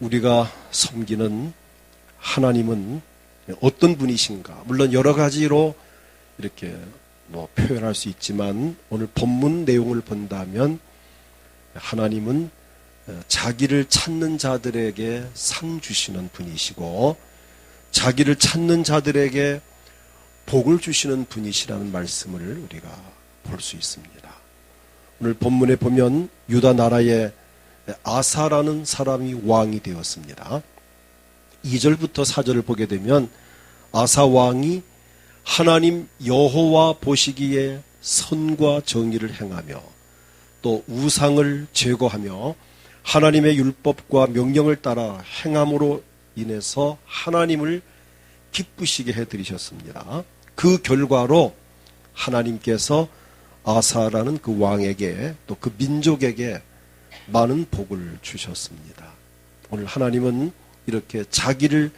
우리가 섬기는 하나님은 어떤 분이신가? 물론 여러 가지로 이렇게 표현할 수 있지만 오늘 본문 내용을 본다면 하나님은 자기를 찾는 자들에게 상 주시는 분이시고 자기를 찾는 자들에게 복을 주시는 분이시라는 말씀을 우리가 볼 수 있습니다. 오늘 본문에 보면 유다 나라에 아사라는 사람이 왕이 되었습니다. 2절부터 4절을 보게 되면 아사 왕이 하나님 여호와 보시기에 선과 정의를 행하며 또 우상을 제거하며 하나님의 율법과 명령을 따라 행함으로 인해서 하나님을 기쁘시게 해드리셨습니다. 그 결과로 하나님께서 아사라는 그 왕에게 또 그 민족에게 많은 복을 주셨습니다. 오늘 하나님은 이렇게 자기를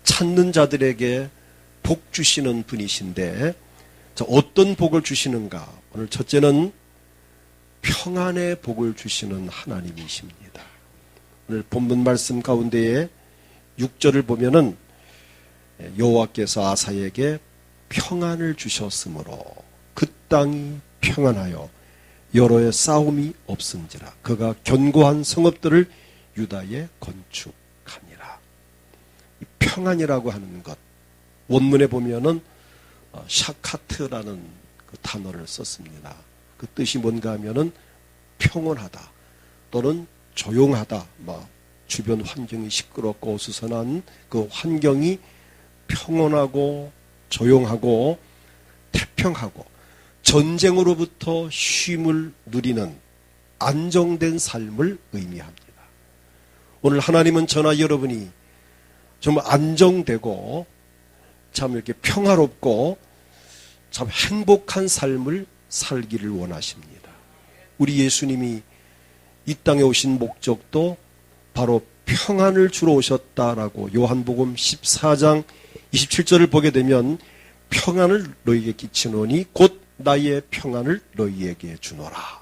찾는 자들에게 복 주시는 분이신데 어떤 복을 주시는가? 오늘 첫째는 평안의 복을 주시는 하나님이십니다. 오늘 본문 말씀 가운데에 6절을 보면은 여호와께서 아사에게 평안을 주셨으므로 그 땅이 평안하여 여로의 싸움이 없은지라 그가 견고한 성읍들을 유다에 건축하니라. 이 평안이라고 하는 것 원문에 보면은 샤카트라는 그 단어를 썼습니다. 그 뜻이 뭔가 하면은 평온하다 또는 조용하다, 주변 환경이 시끄럽고 어수선한 그 환경이 평온하고 조용하고 태평하고 전쟁으로부터 쉼을 누리는 안정된 삶을 의미합니다. 오늘 하나님은 저나 여러분이 정말 안정되고 참 이렇게 평화롭고 참 행복한 삶을 살기를 원하십니다. 우리 예수님이 이 땅에 오신 목적도 바로 평안을 주러 오셨다라고 요한복음 14장 27절을 보게 되면 평안을 너희에게 끼치노니 곧 나의 평안을 너희에게 주노라.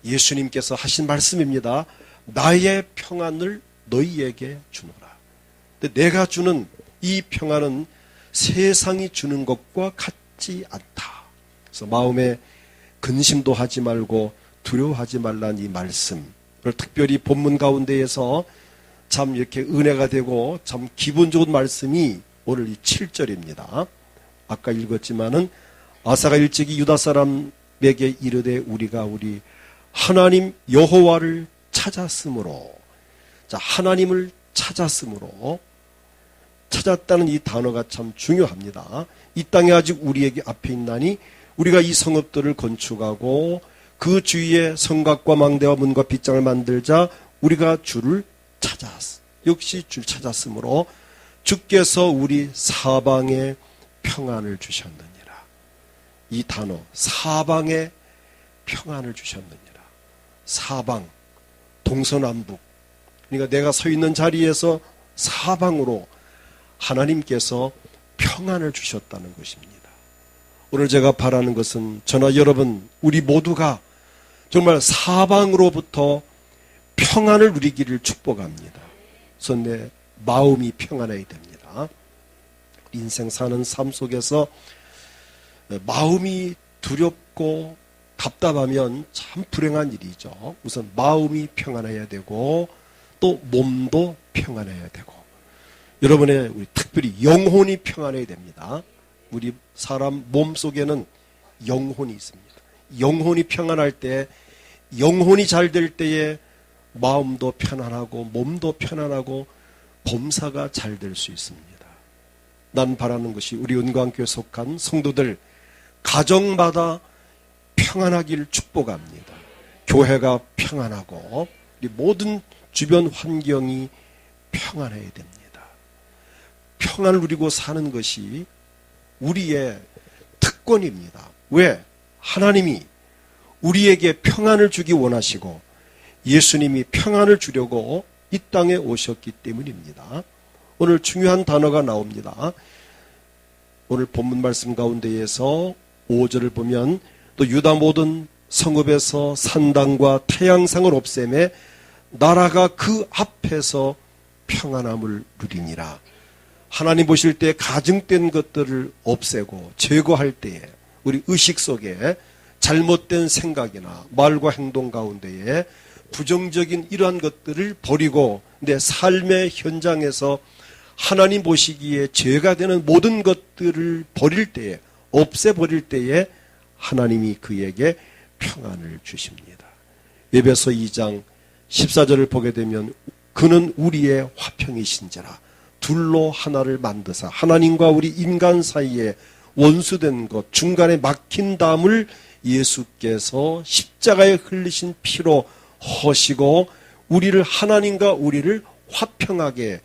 예수님께서 하신 말씀입니다. 나의 평안을 너희에게 주노라. 근데 내가 주는 이 평안은 세상이 주는 것과 같지 않다. 그래서 마음에 근심도 하지 말고 두려워하지 말라는 이 말씀, 특별히 본문 가운데에서 참 이렇게 은혜가 되고 참 기분 좋은 말씀이 오늘 이 7절입니다. 아까 읽었지만은 아사가 일찍이 유다 사람에게 이르되 우리가 우리 하나님 여호와를 찾았으므로, 자, 하나님을 찾았으므로, 찾았다는 이 단어가 참 중요합니다. 이 땅에 아직 우리에게 앞에 있나니 우리가 이 성읍들을 건축하고 그 주위에 성곽과 망대와 문과 빗장을 만들자 우리가 주를 찾았어. 역시 주를 찾았으므로 주께서 우리 사방에 평안을 주셨느니라. 이 단어 사방에 평안을 주셨느니라. 사방, 동서남북. 그러니까 내가 서 있는 자리에서 사방으로 하나님께서 평안을 주셨다는 것입니다. 오늘 제가 바라는 것은 저나 여러분 우리 모두가 정말 사방으로부터 평안을 누리기를 축복합니다. 그래서 내 마음이 평안해야 됩니다. 인생 사는 삶 속에서 마음이 두렵고 답답하면 참 불행한 일이죠. 우선 마음이 평안해야 되고 또 몸도 평안해야 되고 여러분의 우리 특별히 영혼이 평안해야 됩니다. 우리 사람 몸 속에는 영혼이 있습니다. 영혼이 평안할 때, 영혼이 잘 될 때에 마음도 편안하고 몸도 편안하고 범사가 잘 될 수 있습니다. 난 바라는 것이 우리 은광교회 속한 성도들 가정마다 평안하기를 축복합니다. 교회가 평안하고 우리 모든 주변 환경이 평안해야 됩니다. 평안을 누리고 사는 것이 우리의 특권입니다. 왜? 하나님이 우리에게 평안을 주기 원하시고 예수님이 평안을 주려고 이 땅에 오셨기 때문입니다. 오늘 중요한 단어가 나옵니다. 오늘 본문 말씀 가운데에서 5절을 보면 또 유다 모든 성읍에서 산당과 태양상을 없애매 나라가 그 앞에서 평안함을 누리니라. 하나님 보실 때 가증된 것들을 없애고 제거할 때에 우리 의식 속에 잘못된 생각이나 말과 행동 가운데에 부정적인 이러한 것들을 버리고 내 삶의 현장에서 하나님 보시기에 죄가 되는 모든 것들을 버릴 때에, 없애버릴 때에 하나님이 그에게 평안을 주십니다. 에베소 2장 14절을 보게 되면 그는 우리의 화평이신지라 둘로 하나를 만드사 하나님과 우리 인간 사이에 원수된 것 중간에 막힌 담을 예수께서 십자가에 흘리신 피로 허시고 우리를 하나님과 우리를 화평하게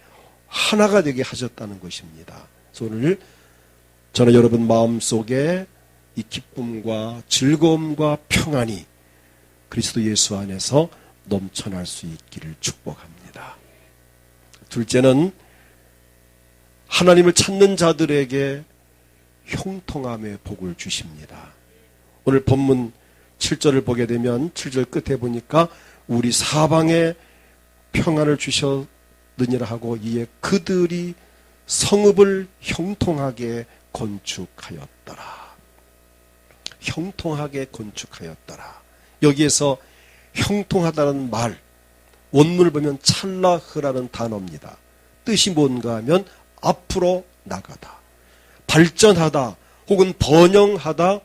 하나가 되게 하셨다는 것입니다. 그래서 오늘 저는 여러분 마음속에 이 기쁨과 즐거움과 평안이 그리스도 예수 안에서 넘쳐날 수 있기를 축복합니다. 둘째는 하나님을 찾는 자들에게 형통함의 복을 주십니다. 오늘 본문 7절을 보게 되면 7절 끝에 보니까 우리 사방에 평안을 주셨느니라 하고 이에 그들이 성읍을 형통하게 건축하였더라. 형통하게 건축하였더라. 여기에서 형통하다는 말, 원문을 보면 찰라흐라는 단어입니다. 뜻이 뭔가 하면 앞으로 나가다, 발전하다, 혹은 번영하다,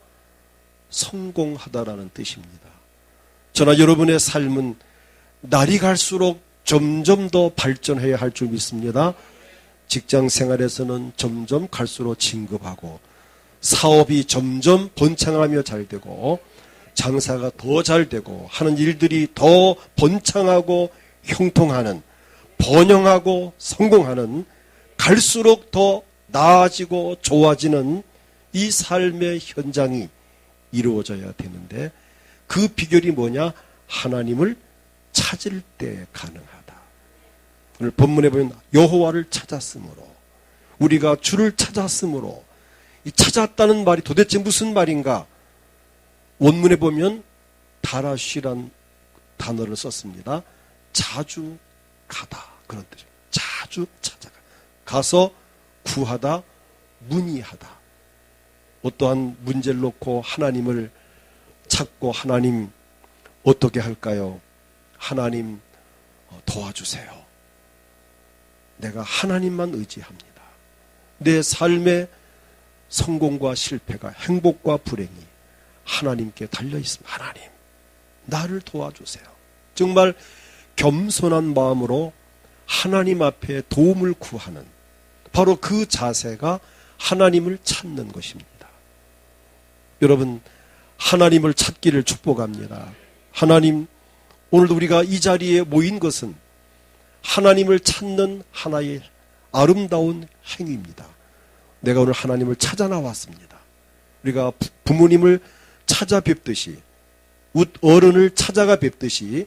성공하다라는 뜻입니다. 저나 여러분의 삶은 날이 갈수록 점점 더 발전해야 할 줄 믿습니다. 직장 생활에서는 점점 갈수록 진급하고 사업이 점점 번창하며 잘 되고 장사가 더 잘 되고 하는 일들이 더 번창하고 형통하는, 번영하고 성공하는, 갈수록 더 나아지고 좋아지는 이 삶의 현장이 이루어져야 되는데 그 비결이 뭐냐? 하나님을 찾을 때 가능하다. 오늘 본문에 보면 여호와를 찾았으므로, 우리가 주를 찾았으므로, 이 찾았다는 말이 도대체 무슨 말인가? 원문에 보면 다라쉬란 단어를 썼습니다. 자주 가다, 그런 뜻이에요. 자주 찾아가, 가서 구하다, 문의하다. 어떠한 문제를 놓고 하나님을 찾고 하나님 어떻게 할까요? 하나님 도와주세요. 내가 하나님만 의지합니다. 내 삶의 성공과 실패가, 행복과 불행이 하나님께 달려있습니다. 하나님, 나를 도와주세요. 정말 겸손한 마음으로 하나님 앞에 도움을 구하는, 바로 그 자세가 하나님을 찾는 것입니다. 여러분, 하나님을 찾기를 축복합니다. 하나님, 오늘도 우리가 이 자리에 모인 것은 하나님을 찾는 하나의 아름다운 행위입니다. 내가 오늘 하나님을 찾아 나왔습니다. 우리가 부모님을 찾아뵙듯이, 어른을 찾아가 뵙듯이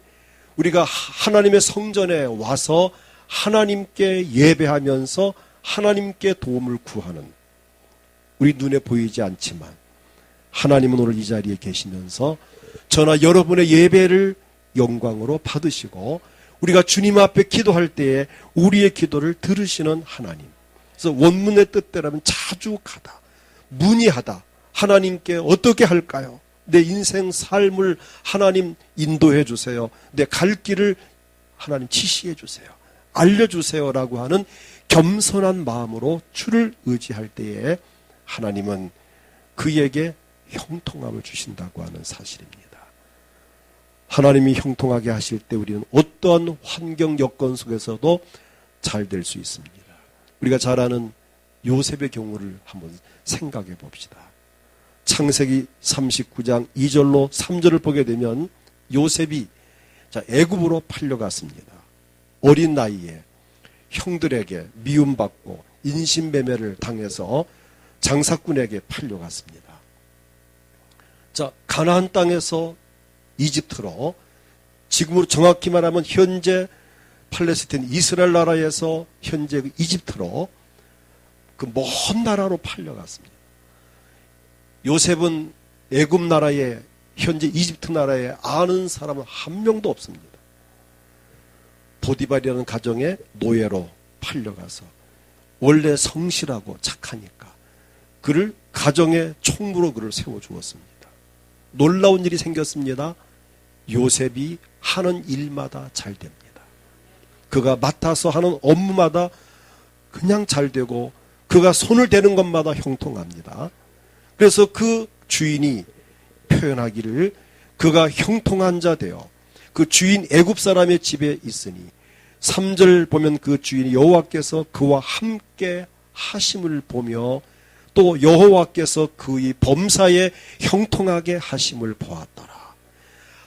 우리가 하나님의 성전에 와서 하나님께 예배하면서 하나님께 도움을 구하는, 우리 눈에 보이지 않지만 하나님은 오늘 이 자리에 계시면서 저나 여러분의 예배를 영광으로 받으시고 우리가 주님 앞에 기도할 때에 우리의 기도를 들으시는 하나님. 그래서 원문의 뜻대로면 자주 가다, 문의하다, 하나님께 어떻게 할까요? 내 인생 삶을 하나님 인도해 주세요. 내 갈 길을 하나님 지시해 주세요. 알려주세요라고 하는 겸손한 마음으로 주를 의지할 때에 하나님은 그에게 형통함을 주신다고 하는 사실입니다. 하나님이 형통하게 하실 때 우리는 어떠한 환경 여건 속에서도 잘 될 수 있습니다. 우리가 잘 아는 요셉의 경우를 한번 생각해 봅시다. 창세기 39장 2절로 3절을 보게 되면 요셉이 애굽으로 팔려갔습니다. 어린 나이에 형들에게 미움받고 인신매매를 당해서 장사꾼에게 팔려갔습니다. 가나안 땅에서 이집트로, 지금으로 정확히 말하면 현재 팔레스타인 이스라엘 나라에서 현재 이집트로, 그 먼 나라로 팔려갔습니다. 요셉은 애굽 나라에, 현재 이집트 나라에 아는 사람은 한 명도 없습니다. 보디발이라는 가정의 노예로 팔려가서 원래 성실하고 착하니까 그를 가정의 총무로 그를 세워주었습니다. 놀라운 일이 생겼습니다. 요셉이 하는 일마다 잘 됩니다. 그가 맡아서 하는 업무마다 그냥 잘 되고 그가 손을 대는 것마다 형통합니다. 그래서 그 주인이 표현하기를 그가 형통한 자 되어 그 주인 애굽 사람의 집에 있으니 3절 보면 그 주인이 여호와께서 그와 함께 하심을 보며 또 여호와께서 그의 범사에 형통하게 하심을 보았더라.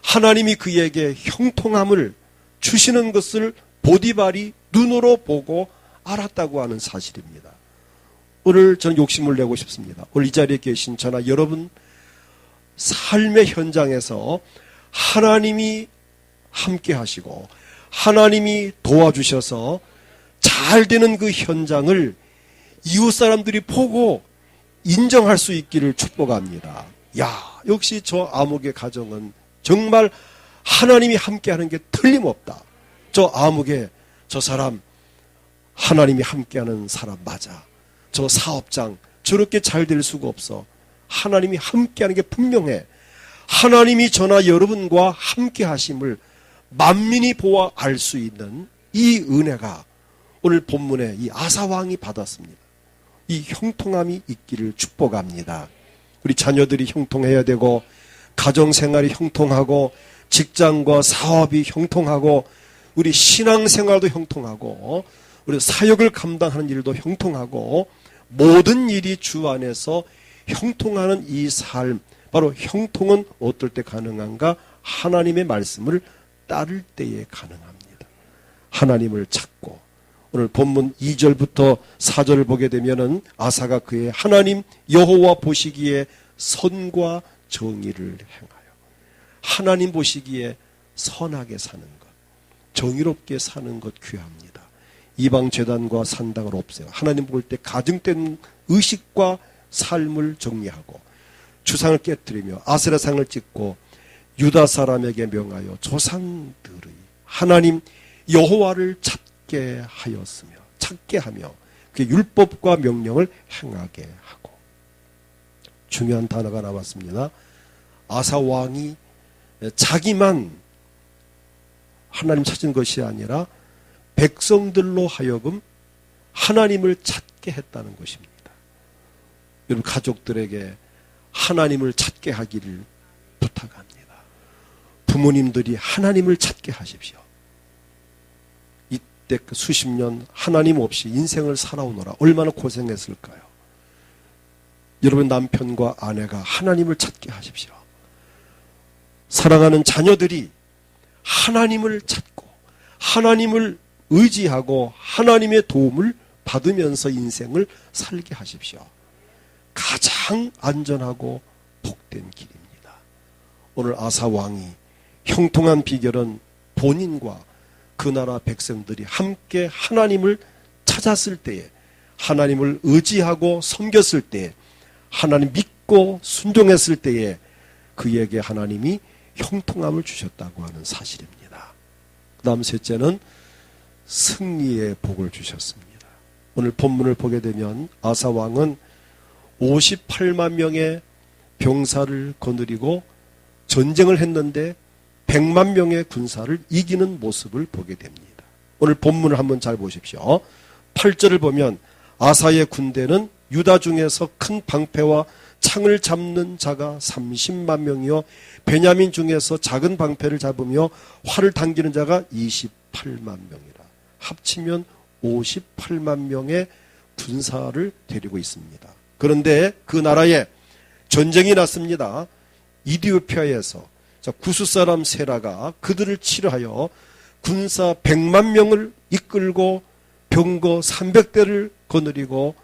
하나님이 그에게 형통함을 주시는 것을 보디발이 눈으로 보고 알았다고 하는 사실입니다. 오늘 저는 욕심을 내고 싶습니다. 오늘 이 자리에 계신 저나 여러분 삶의 현장에서 하나님이 함께 하시고 하나님이 도와주셔서 잘 되는 그 현장을 이웃 사람들이 보고 인정할 수 있기를 축복합니다. 야, 역시 저 아목의 가정은 정말 하나님이 함께하는 게 틀림없다. 저 아목의 저 사람 하나님이 함께하는 사람 맞아. 저 사업장 저렇게 잘 될 수가 없어. 하나님이 함께하는 게 분명해. 하나님이 저나 여러분과 함께하심을 만민이 보아 알 수 있는 이 은혜가 오늘 본문에 이 아사왕이 받았습니다. 이 형통함이 있기를 축복합니다. 우리 자녀들이 형통해야 되고 가정생활이 형통하고 직장과 사업이 형통하고 우리 신앙생활도 형통하고 우리 사역을 감당하는 일도 형통하고 모든 일이 주 안에서 형통하는 이 삶, 바로 형통은 어떨 때 가능한가? 하나님의 말씀을 따를 때에 가능합니다. 하나님을 찾고 오늘 본문 2절부터 4절을 보게 되면은 아사가 그의 하나님 여호와 보시기에 선과 정의를 행하여 하나님 보시기에 선하게 사는 것, 정의롭게 사는 것 귀합니다. 이방 제단과 산당을 없애요. 하나님 볼 때 가증된 의식과 삶을 정리하고 주상을 깨뜨리며 아세라상을 찍고 유다 사람에게 명하여 조상들의 하나님 여호와를 찾게 하였으며 찾게 하며 그 율법과 명령을 행하게 하고 중요한 단어가 나왔습니다. 아사 왕이 자기만 하나님 찾은 것이 아니라 백성들로 하여금 하나님을 찾게 했다는 것입니다. 여러분 가족들에게 하나님을 찾게 하기를 부탁합니다. 부모님들이 하나님을 찾게 하십시오. 이때 수십 년 하나님 없이 인생을 살아오느라 얼마나 고생했을까요? 여러분 남편과 아내가 하나님을 찾게 하십시오. 사랑하는 자녀들이 하나님을 찾고 하나님을 의지하고 하나님의 도움을 받으면서 인생을 살게 하십시오. 가장 안전하고 복된 길입니다. 오늘 아사 왕이 형통한 비결은 본인과 그 나라 백성들이 함께 하나님을 찾았을 때에 하나님을 의지하고 섬겼을 때에 하나님 믿고 순종했을 때에 그에게 하나님이 형통함을 주셨다고 하는 사실입니다. 그 다음 셋째는 승리의 복을 주셨습니다. 오늘 본문을 보게 되면 아사 왕은 58만 명의 병사를 거느리고 전쟁을 했는데 100만 명의 군사를 이기는 모습을 보게 됩니다. 오늘 본문을 한번 잘 보십시오. 8절을 보면 아사의 군대는 유다 중에서 큰 방패와 창을 잡는 자가 30만 명이요 베냐민 중에서 작은 방패를 잡으며 활을 당기는 자가 28만 명이라. 합치면 58만 명의 군사를 데리고 있습니다. 그런데 그 나라에 전쟁이 났습니다. 이디오피아에서 구스 사람 세라가 그들을 치료하여 군사 100만 명을 이끌고 병거 300대를 거느리고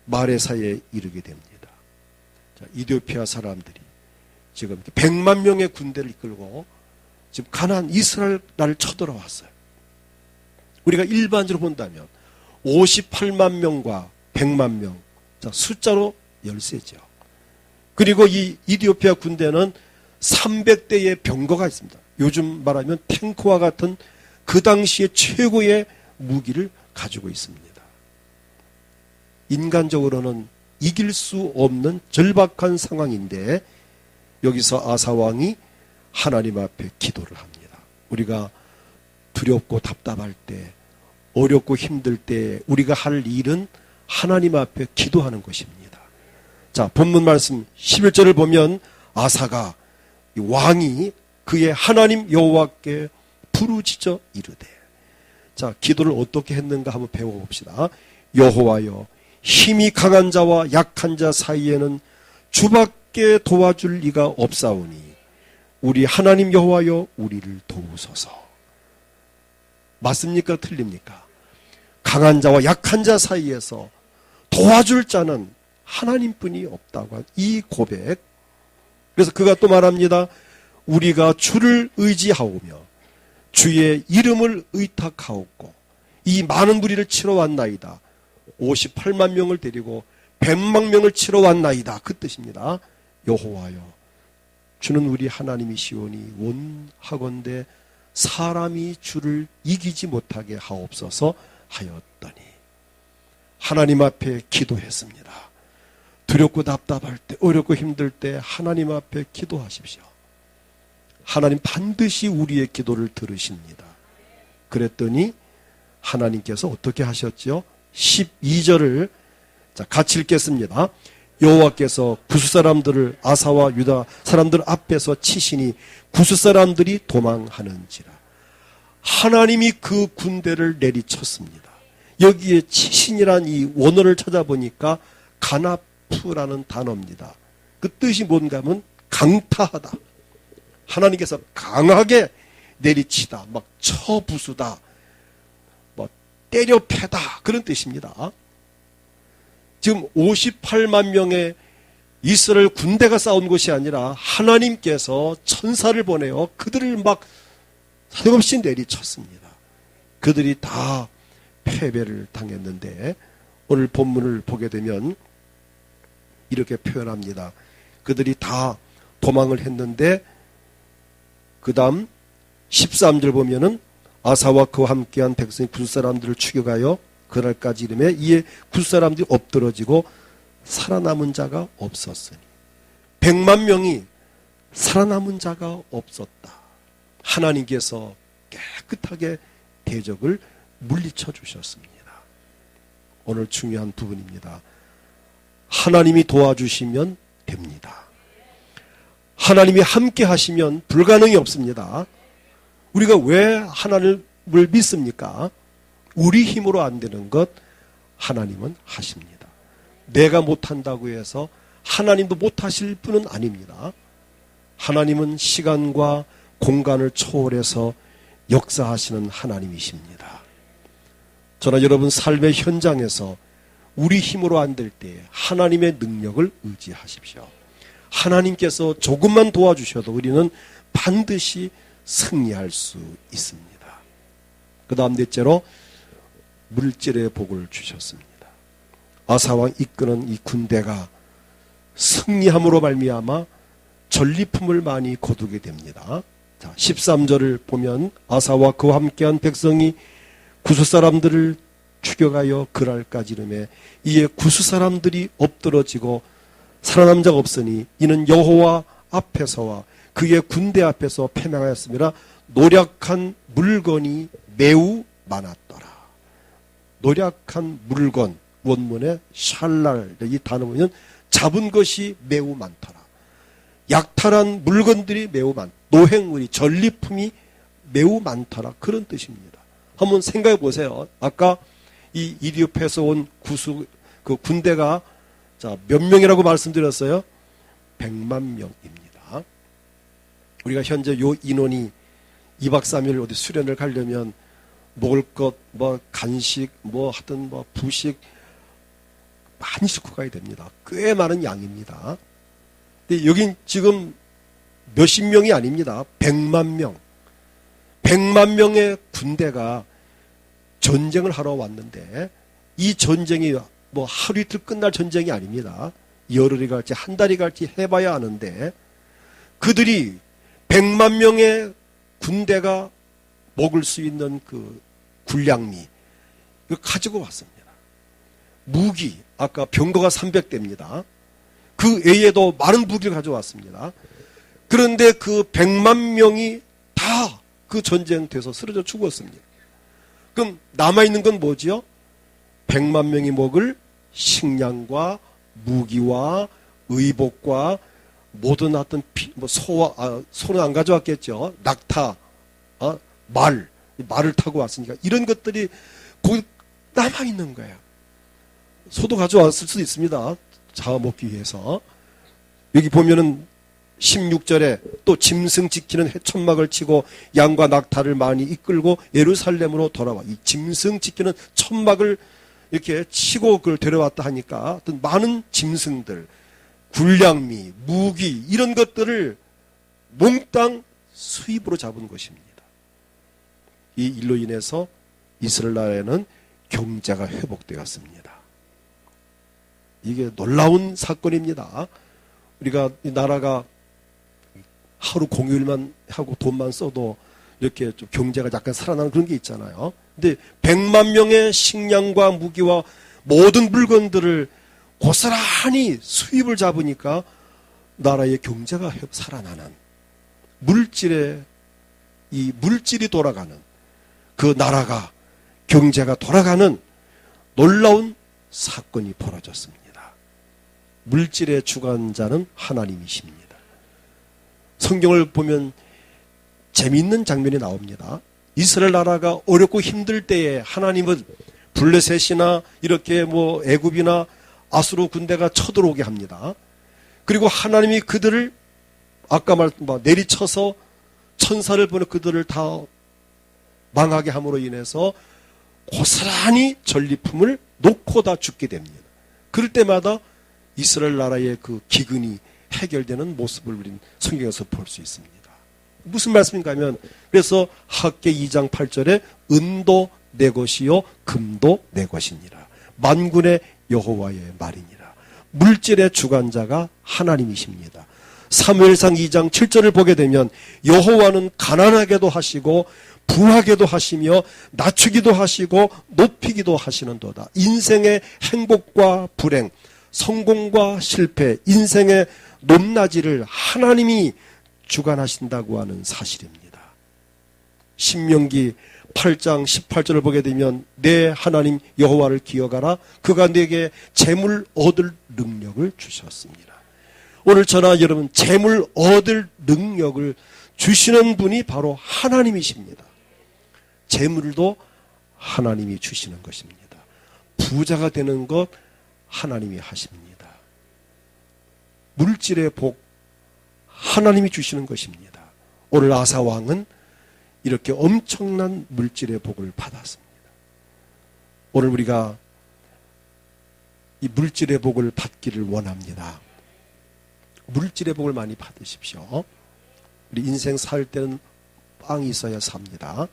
마레사에 이르게 됩니다. 이디오피아 사람들이 지금 100만 명의 군대를 이끌고 지금 가나안 이스라엘 나라를 쳐들어왔어요. 우리가 일반적으로 본다면 58만 명과 100만 명, 숫자로 열세죠. 그리고 이 이디오피아 군대는 300대의 병거가 있습니다. 요즘 말하면 탱크와 같은 그 당시에 최고의 무기를 가지고 있습니다. 인간적으로는 이길 수 없는 절박한 상황인데 여기서 아사왕이 하나님 앞에 기도를 합니다. 우리가 두렵고 답답할 때, 어렵고 힘들 때 우리가 할 일은 하나님 앞에 기도하는 것입니다. 자, 본문 말씀 11절을 보면 아사가 왕이 그의 하나님 여호와께 부르짖어 이르되, 자, 기도를 어떻게 했는가 한번 배워봅시다. 여호와여, 힘이 강한 자와 약한 자 사이에는 주밖에 도와줄 이가 없사오니 우리 하나님 여호와여 우리를 도우소서. 맞습니까? 틀립니까? 강한 자와 약한 자 사이에서 도와줄 자는 하나님뿐이 없다고 한 이 고백. 그래서 그가 또 말합니다. 우리가 주를 의지하오며 주의 이름을 의탁하옵고 이 많은 무리를 치러 왔나이다. 58만 명을 데리고 100만 명을 치러 왔나이다. 그 뜻입니다. 여호와여, 주는 우리 하나님이시오니 원하건대 사람이 주를 이기지 못하게 하옵소서 하였더니 하나님 앞에 기도했습니다. 두렵고 답답할 때, 어렵고 힘들 때 하나님 앞에 기도하십시오. 하나님 반드시 우리의 기도를 들으십니다. 그랬더니 하나님께서 어떻게 하셨죠? 12절을 자, 같이 읽겠습니다. 여호와께서 구스 사람들을 아사와 유다 사람들 앞에서 치시니 구스 사람들이 도망하는지라. 하나님이 그 군대를 내리쳤습니다. 여기에 치신이란 이 원어를 찾아보니까 가나프라는 단어입니다. 그 뜻이 뭔가 하면 강타하다. 하나님께서 강하게 내리치다, 막 쳐부수다, 뭐 때려 패다, 그런 뜻입니다. 지금 58만 명의 이스라엘 군대가 싸운 것이 아니라 하나님께서 천사를 보내어 그들을 막 사정없이 내리쳤습니다. 그들이 다 패배를 당했는데 오늘 본문을 보게 되면 이렇게 표현합니다. 그들이 다 도망을 했는데 그 다음 13절 보면은 아사와 그와 함께한 백성이 구스 사람들을 추격하여 그날까지 이르매 이에 구스 사람들이 엎드러지고 살아남은 자가 없었으니 100만 명이 살아남은 자가 없었다. 하나님께서 깨끗하게 대적을 물리쳐 주셨습니다. 오늘 중요한 부분입니다. 하나님이 도와주시면 됩니다. 하나님이 함께 하시면 불가능이 없습니다. 우리가 왜 하나님을 믿습니까? 우리 힘으로 안 되는 것 하나님은 하십니다. 내가 못한다고 해서 하나님도 못하실 분은 아닙니다. 하나님은 시간과 공간을 초월해서 역사하시는 하나님이십니다. 저는 여러분 삶의 현장에서 우리 힘으로 안 될 때 하나님의 능력을 의지하십시오. 하나님께서 조금만 도와주셔도 우리는 반드시 승리할 수 있습니다. 그 다음 넷째로 물질의 복을 주셨습니다. 아사왕 이끄는 이 군대가 승리함으로 말미암아 전리품을 많이 거두게 됩니다. 자, 13절을 보면 아사와 그와 함께한 백성이 구스 사람들을 추격하여 그랄까지 이르매 이에 구스 사람들이 엎드러지고 살아남은 자가 없으니 이는 여호와 앞에서와 그의 군대 앞에서 패망하였습니다. 노력한 물건이 매우 많았더라. 노력한 물건, 원문에 샬랄, 이 단어 보면 잡은 것이 매우 많더라. 약탈한 물건들이 매우 노획물이, 전리품이 매우 많더라. 그런 뜻입니다. 한번 생각해 보세요. 아까 이 이디오페에서 온 그 군대가 자, 몇 명이라고 말씀드렸어요? 100만 명입니다. 우리가 현재 요 인원이 2박 3일 어디 수련을 가려면 먹을 것, 뭐 간식, 뭐 하여튼 뭐 부식 많이 싣고 가야 됩니다. 꽤 많은 양입니다. 근데 여긴 지금 몇십 명이 아닙니다. 100만 명. 100만 명의 군대가 전쟁을 하러 왔는데 이 전쟁이 뭐 하루 이틀 끝날 전쟁이 아닙니다. 열흘이 갈지 한 달이 갈지 해봐야 하는데 그들이 100만 명의 군대가 먹을 수 있는 그 군량미 이거 가지고 왔습니다. 무기, 아까 병거가 300대입니다. 그 외에도 많은 무기를 가져왔습니다. 그런데 그 100만 명이 다 그 전쟁돼서 쓰러져 죽었습니다. 그럼 남아있는 건 뭐지요? 100만 명이 먹을 식량과 무기와 의복과 모든 어떤 소는 안 가져왔겠죠. 낙타, 말을 타고 왔으니까 이런 것들이 거기 남아있는 거예요. 소도 가져왔을 수도 있습니다. 잡아먹기 위해서. 여기 보면은 16절에 또 짐승 지키는 해천막을 치고 양과 낙타를 많이 이끌고 예루살렘으로 돌아와. 이 짐승 지키는 천막을 이렇게 치고 그걸 데려왔다 하니까 어떤 많은 짐승들, 군량미, 무기 이런 것들을 몽땅 수입으로 잡은 것입니다. 이 일로 인해서 이스라엘 나라에는 경제가 회복되었습니다. 이게 놀라운 사건입니다. 우리가 이 나라가 하루 공휴일만 하고 돈만 써도 이렇게 좀 경제가 약간 살아나는 그런 게 있잖아요. 근데 100만 명의 식량과 무기와 모든 물건들을 고스란히 수입을 잡으니까 나라의 경제가 살아나는 이 물질이 돌아가는 그 나라가 경제가 돌아가는 놀라운 사건이 벌어졌습니다. 물질의 주관자는 하나님이십니다. 성경을 보면 재미있는 장면이 나옵니다. 이스라엘 나라가 어렵고 힘들 때에 하나님은 블레셋이나 이렇게 애굽이나 아수르 군대가 쳐들어오게 합니다. 그리고 하나님이 그들을 아까 내리쳐서 천사를 보내 그들을 다 망하게 함으로 인해서 고스란히 전리품을 놓고 다 죽게 됩니다. 그럴 때마다 이스라엘 나라의 그 기근이 해결되는 모습을 우리는 성경에서 볼 수 있습니다. 무슨 말씀인가 하면 그래서 학개 2장 8절에 은도 내 것이요 금도 내 것이니라. 만군의 여호와의 말이니라. 물질의 주관자가 하나님이십니다. 사무엘상 2장 7절을 보게 되면 여호와는 가난하게도 하시고 부하게도 하시며 낮추기도 하시고 높이기도 하시는도다. 인생의 행복과 불행, 성공과 실패, 인생의 높낮이를 하나님이 주관하신다고 하는 사실입니다. 신명기 8장 18절을 보게 되면 내 하나님 여호와를 기억하라. 그가 내게 재물 얻을 능력을 주셨습니다. 오늘 저나 여러분 재물 얻을 능력을 주시는 분이 바로 하나님이십니다. 재물도 하나님이 주시는 것입니다. 부자가 되는 것 하나님이 하십니다. 물질의 복 하나님이 주시는 것입니다. 오늘 아사 왕은 이렇게 엄청난 물질의 복을 받았습니다. 오늘 우리가 이 물질의 복을 받기를 원합니다. 물질의 복을 많이 받으십시오. 우리 인생 살 때는 빵이 있어야 삽니다.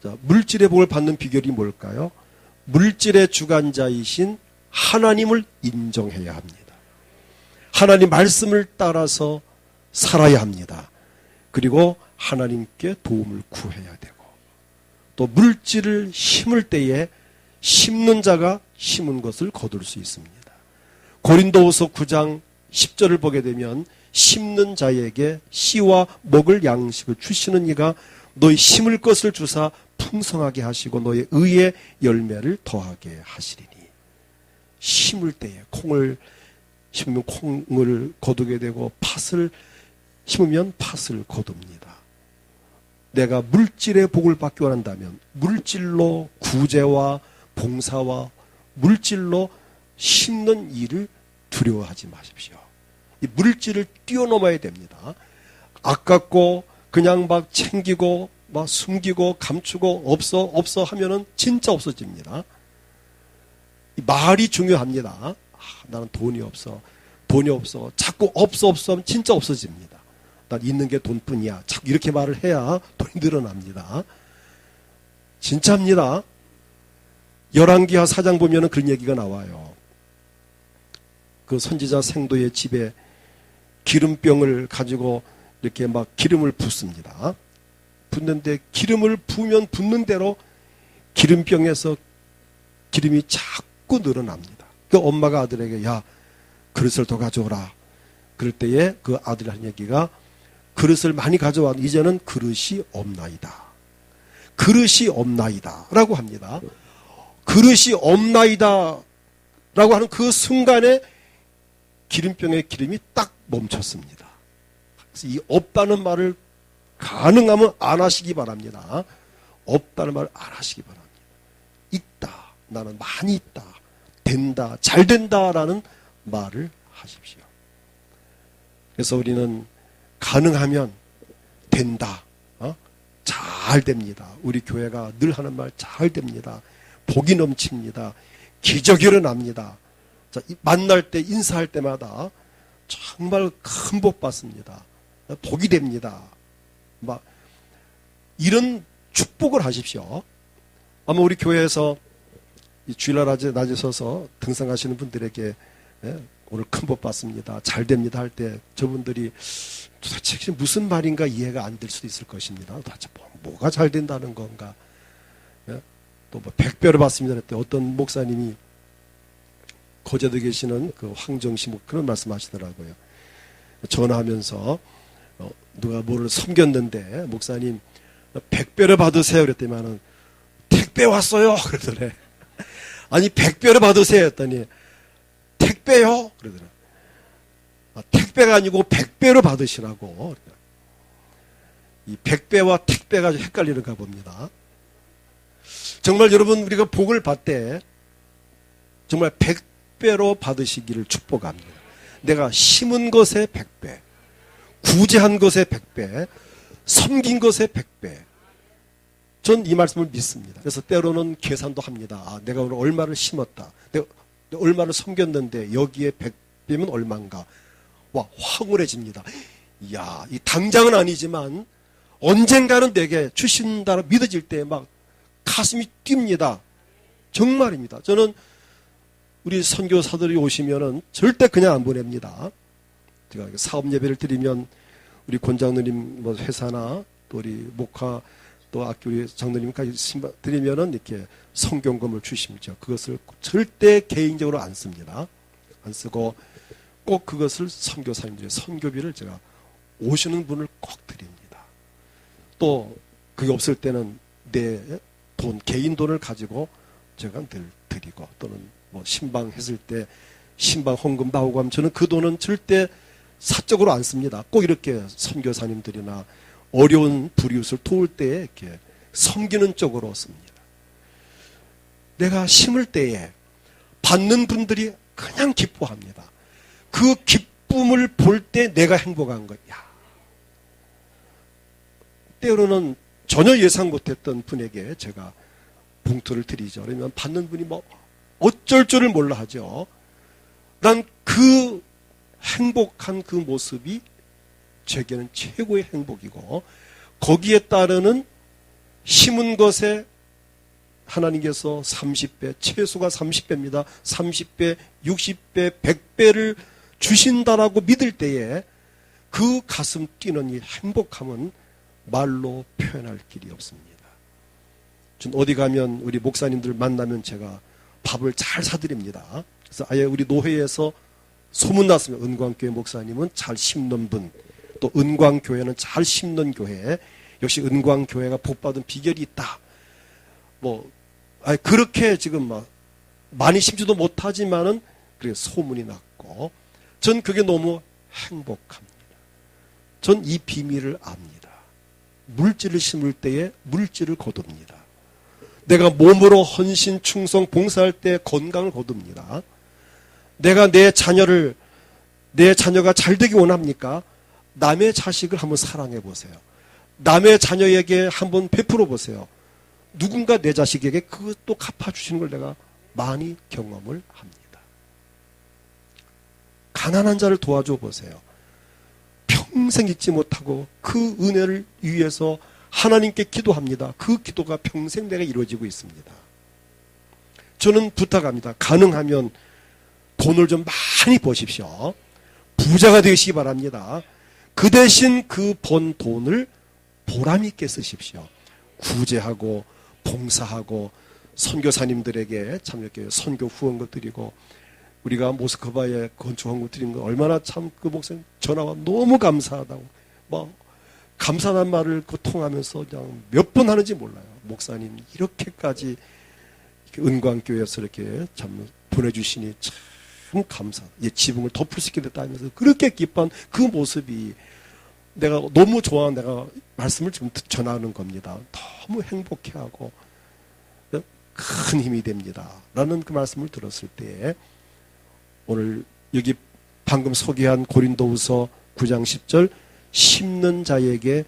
자, 물질의 복을 받는 비결이 뭘까요? 물질의 주관자이신 하나님을 인정해야 합니다. 하나님 말씀을 따라서 살아야 합니다. 그리고 하나님께 도움을 구해야 되고 또 물질을 심을 때에 심는 자가 심은 것을 거둘 수 있습니다. 고린도후서 9장 10절을 보게 되면 심는 자에게 씨와 먹을 양식을 주시는 이가 너희 심을 것을 주사 풍성하게 하시고 너의 의의 열매를 더하게 하시리니. 심을 때에 콩을 심으면 콩을 거두게 되고 팥을 심으면 팥을 거둡니다. 내가 물질의 복을 받기 원한다면 물질로 구제와 봉사와 물질로 심는 일을 두려워하지 마십시오. 이 물질을 뛰어넘어야 됩니다. 아깝고 그냥 막 챙기고 막 숨기고 감추고 없어 하면은 진짜 없어집니다. 이 말이 중요합니다. 나는 돈이 없어 자꾸 없어 하면 진짜 없어집니다. 난 있는 게 돈뿐이야 자꾸 이렇게 말을 해야 돈이 늘어납니다. 진짜입니다. 열왕기하 4장 보면은 그런 얘기가 나와요. 그 선지자 생도의 집에 기름병을 가지고 이렇게 막 기름을 붓습니다. 붓는데 기름을 부으면 붓는 대로 기름병에서 기름이 자꾸 늘어납니다. 그 엄마가 아들에게 야 그릇을 더 가져오라. 그럴 때에 그 아들이 하는 얘기가 그릇을 많이 가져와 이제는 그릇이 없나이다. 그릇이 없나이다 라고 합니다. 그릇이 없나이다 라고 하는 그 순간에 기름병의 기름이 딱 멈췄습니다. 그래서 이 없다는 말을 가능하면 안 하시기 바랍니다. 없다는 말을 안 하시기 바랍니다. 있다. 나는 많이 있다. 된다. 잘 된다라는 말을 하십시오. 그래서 우리는 가능하면 된다. 잘 됩니다. 우리 교회가 늘 하는 말 잘 됩니다. 복이 넘칩니다. 기적이 일어납니다. 자, 만날 때 인사할 때마다 정말 큰 복 받습니다. 복이 됩니다. 막 이런 축복을 하십시오. 아마 우리 교회에서 주일날 낮에 서서 등산하시는 분들에게 오늘 큰 복 받습니다. 잘 됩니다 할 때 저분들이 도대체 무슨 말인가 이해가 안 될 수도 있을 것입니다. 도대체 뭐가 잘 된다는 건가? 또 뭐 100배를 받습니다 할 때 어떤 목사님이 거제도에 계시는 그 황정시 그런 말씀하시더라고요. 전화하면서 누가 뭐를 섬겼는데 목사님 100배를 받으세요 그랬더니만은 택배 왔어요 그러더래. 아니 100배를 받으세요 했더니 택배요 그러더래. 택배가 아니고 100배로 받으시라고. 이 100배와 택배가 헷갈리는가 봅니다. 정말 여러분 우리가 복을 받되 정말 100배로 받으시기를 축복합니다. 내가 심은 것에 100배, 구제한 것에 100배, 섬긴 것에 100배. 전 이 말씀을 믿습니다. 그래서 때로는 계산도 합니다. 내가 오늘 얼마를 심었다. 내가 얼마를 섬겼는데 여기에 100배면 얼마인가. 와, 황홀해집니다. 이야, 이 당장은 아니지만 언젠가는 내게 주신다고 믿어질 때 막 가슴이 뜁니다. 정말입니다. 저는 우리 선교사들이 오시면은 절대 그냥 안 보냅니다. 제가 사업 예배를 드리면 우리 권장로님 뭐 회사나 또 우리 목화 또 학교 우리 장로님까지 드리면은 이렇게 성경금을 주십니다. 그것을 절대 개인적으로 안 씁니다. 안 쓰고 꼭 그것을 선교사님들의 선교비를 제가 오시는 분을 꼭 드립니다. 또 그게 없을 때는 내 돈, 개인 돈을 가지고 제가 늘 드리고 또는 뭐 신방했을 때 신방 헌금 나오고 하면 저는 그 돈은 절대 사적으로 안 씁니다. 꼭 이렇게 선교사님들이나 어려운 불이웃을 도울 때에 이렇게 섬기는 쪽으로 씁니다. 내가 심을 때에 받는 분들이 그냥 기뻐합니다. 그 기쁨을 볼 때 내가 행복한 거야. 때로는 전혀 예상 못했던 분에게 제가 봉투를 드리죠. 그러면 받는 분이 뭐 어쩔 줄을 몰라 하죠. 난 그 행복한 그 모습이 제게는 최고의 행복이고 거기에 따르는 심은 것에 하나님께서 30배, 최소가 30배입니다. 30배, 60배, 100배를 주신다라고 믿을 때에 그 가슴 뛰는 이 행복함은 말로 표현할 길이 없습니다. 전 어디 가면 우리 목사님들 만나면 제가 밥을 잘 사드립니다. 그래서 아예 우리 노회에서 소문났습니다. 은광교회 목사님은 잘 심는 분, 또 은광교회는 잘 심는 교회, 역시 은광교회가 복받은 비결이 있다. 뭐 그렇게 지금 막 많이 심지도 못하지만은 그게 소문이 났고, 전 그게 너무 행복합니다. 전 이 비밀을 압니다. 물질을 심을 때에 물질을 거둡니다. 내가 몸으로 헌신, 충성, 봉사할 때 건강을 거둡니다. 내가 내 자녀가 잘 되기 원합니까? 남의 자식을 한번 사랑해 보세요. 남의 자녀에게 한번 베풀어 보세요. 누군가 내 자식에게 그것도 갚아주시는 걸 내가 많이 경험을 합니다. 가난한 자를 도와줘 보세요. 평생 잊지 못하고 그 은혜를 위해서 하나님께 기도합니다. 그 기도가 평생 내가 이루어지고 있습니다. 저는 부탁합니다. 가능하면 돈을 좀 많이 버십시오. 부자가 되시기 바랍니다. 그 대신 그 번 돈을 보람 있게 쓰십시오. 구제하고 봉사하고 선교사님들에게 참 이렇게 선교 후원금 드리고, 우리가 모스크바에 건축 헌금 드린 거 얼마나 참 그 목사님 전화와 너무 감사하다고 막 감사한 말을 그 통하면서 그냥 몇 번 하는지 몰라요. 목사님 이렇게까지 은광교회에서 이렇게 참 보내주시니 참 감사. 지붕을 덮을 수 있게 됐다 하면서 그렇게 기뻐한 그 모습이 내가 너무 좋아하는, 내가 말씀을 지금 전하는 겁니다. 너무 행복해하고 큰 힘이 됩니다. 라는 그 말씀을 들었을 때, 오늘 여기 방금 소개한 고린도후서 9장 10절, 심는 자에게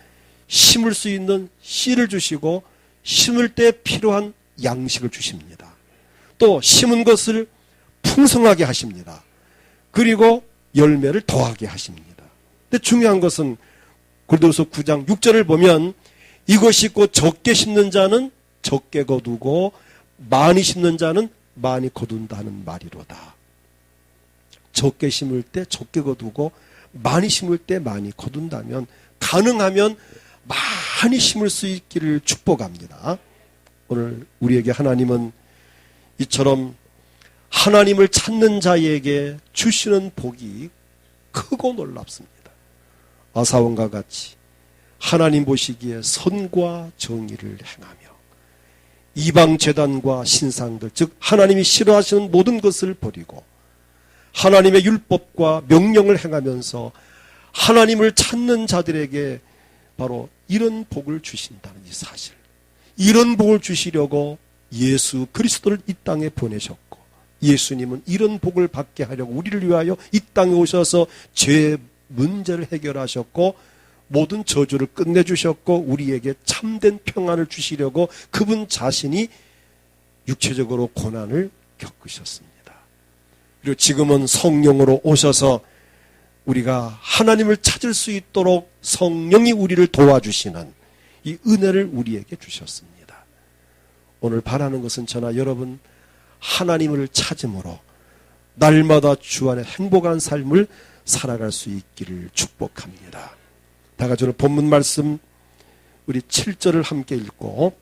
심을 수 있는 씨를 주시고 심을 때 필요한 양식을 주십니다. 또 심은 것을 풍성하게 하십니다. 그리고 열매를 더하게 하십니다. 근데 중요한 것은 고린도후서 9장 6절을 보면, 이것이 곧 적게 심는 자는 적게 거두고 많이 심는 자는 많이 거둔다는 말이로다. 적게 심을 때 적게 거두고 많이 심을 때 많이 거둔다면, 가능하면 많이 심을 수 있기를 축복합니다. 오늘 우리에게 하나님은 이처럼 하나님을 찾는 자에게 주시는 복이 크고 놀랍습니다. 아사원과 같이 하나님 보시기에 선과 정의를 행하며 이방 제단과 신상들, 즉 하나님이 싫어하시는 모든 것을 버리고 하나님의 율법과 명령을 행하면서 하나님을 찾는 자들에게 바로 이런 복을 주신다는 이 사실, 이런 복을 주시려고 예수 그리스도를 이 땅에 보내셨고, 예수님은 이런 복을 받게 하려고 우리를 위하여 이 땅에 오셔서 죄의 문제를 해결하셨고 모든 저주를 끝내주셨고 우리에게 참된 평안을 주시려고 그분 자신이 육체적으로 고난을 겪으셨습니다. 그리고 지금은 성령으로 오셔서 우리가 하나님을 찾을 수 있도록 성령이 우리를 도와주시는 이 은혜를 우리에게 주셨습니다. 오늘 바라는 것은 저나 여러분 하나님을 찾음으로 날마다 주 안에 행복한 삶을 살아갈 수 있기를 축복합니다. 다 같이 오늘 본문 말씀 우리 7절을 함께 읽고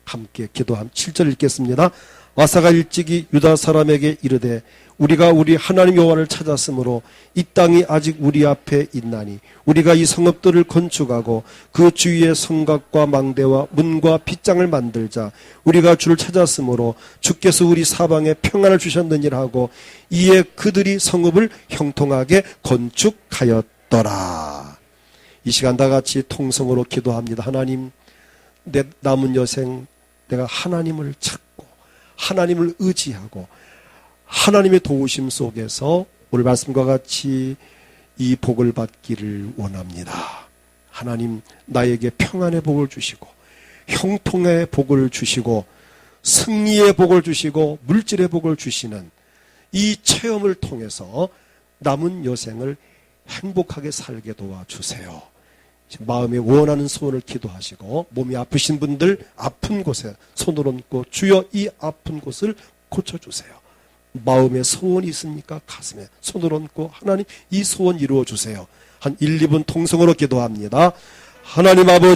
함께 기도함. 7절 읽겠습니다. 아사가 일찍이 유다 사람에게 이르되 우리가 우리 하나님 여호와를 찾았으므로 이 땅이 아직 우리 앞에 있나니 우리가 이 성읍들을 건축하고 그 주위에 성곽과 망대와 문과 빗장을 만들자. 우리가 주를 찾았으므로 주께서 우리 사방에 평안을 주셨느니라 하고 이에 그들이 성읍을 형통하게 건축하였더라. 이 시간 다 같이 통성으로 기도합니다. 하나님, 내 남은 여생 내가 하나님을 찾고 하나님을 의지하고 하나님의 도우심 속에서 오늘 말씀과 같이 이 복을 받기를 원합니다. 하나님, 나에게 평안의 복을 주시고 형통의 복을 주시고 승리의 복을 주시고 물질의 복을 주시는 이 체험을 통해서 남은 여생을 행복하게 살게 도와주세요. 마음에 원하는 소원을 기도하시고 몸이 아프신 분들 아픈 곳에 손을 얹고 주여 이 아픈 곳을 고쳐주세요. 마음에 소원이 있습니까? 가슴에 손을 얹고 하나님 이 소원 이루어 주세요. 한 1, 2분 통성으로 기도합니다. 하나님 아버지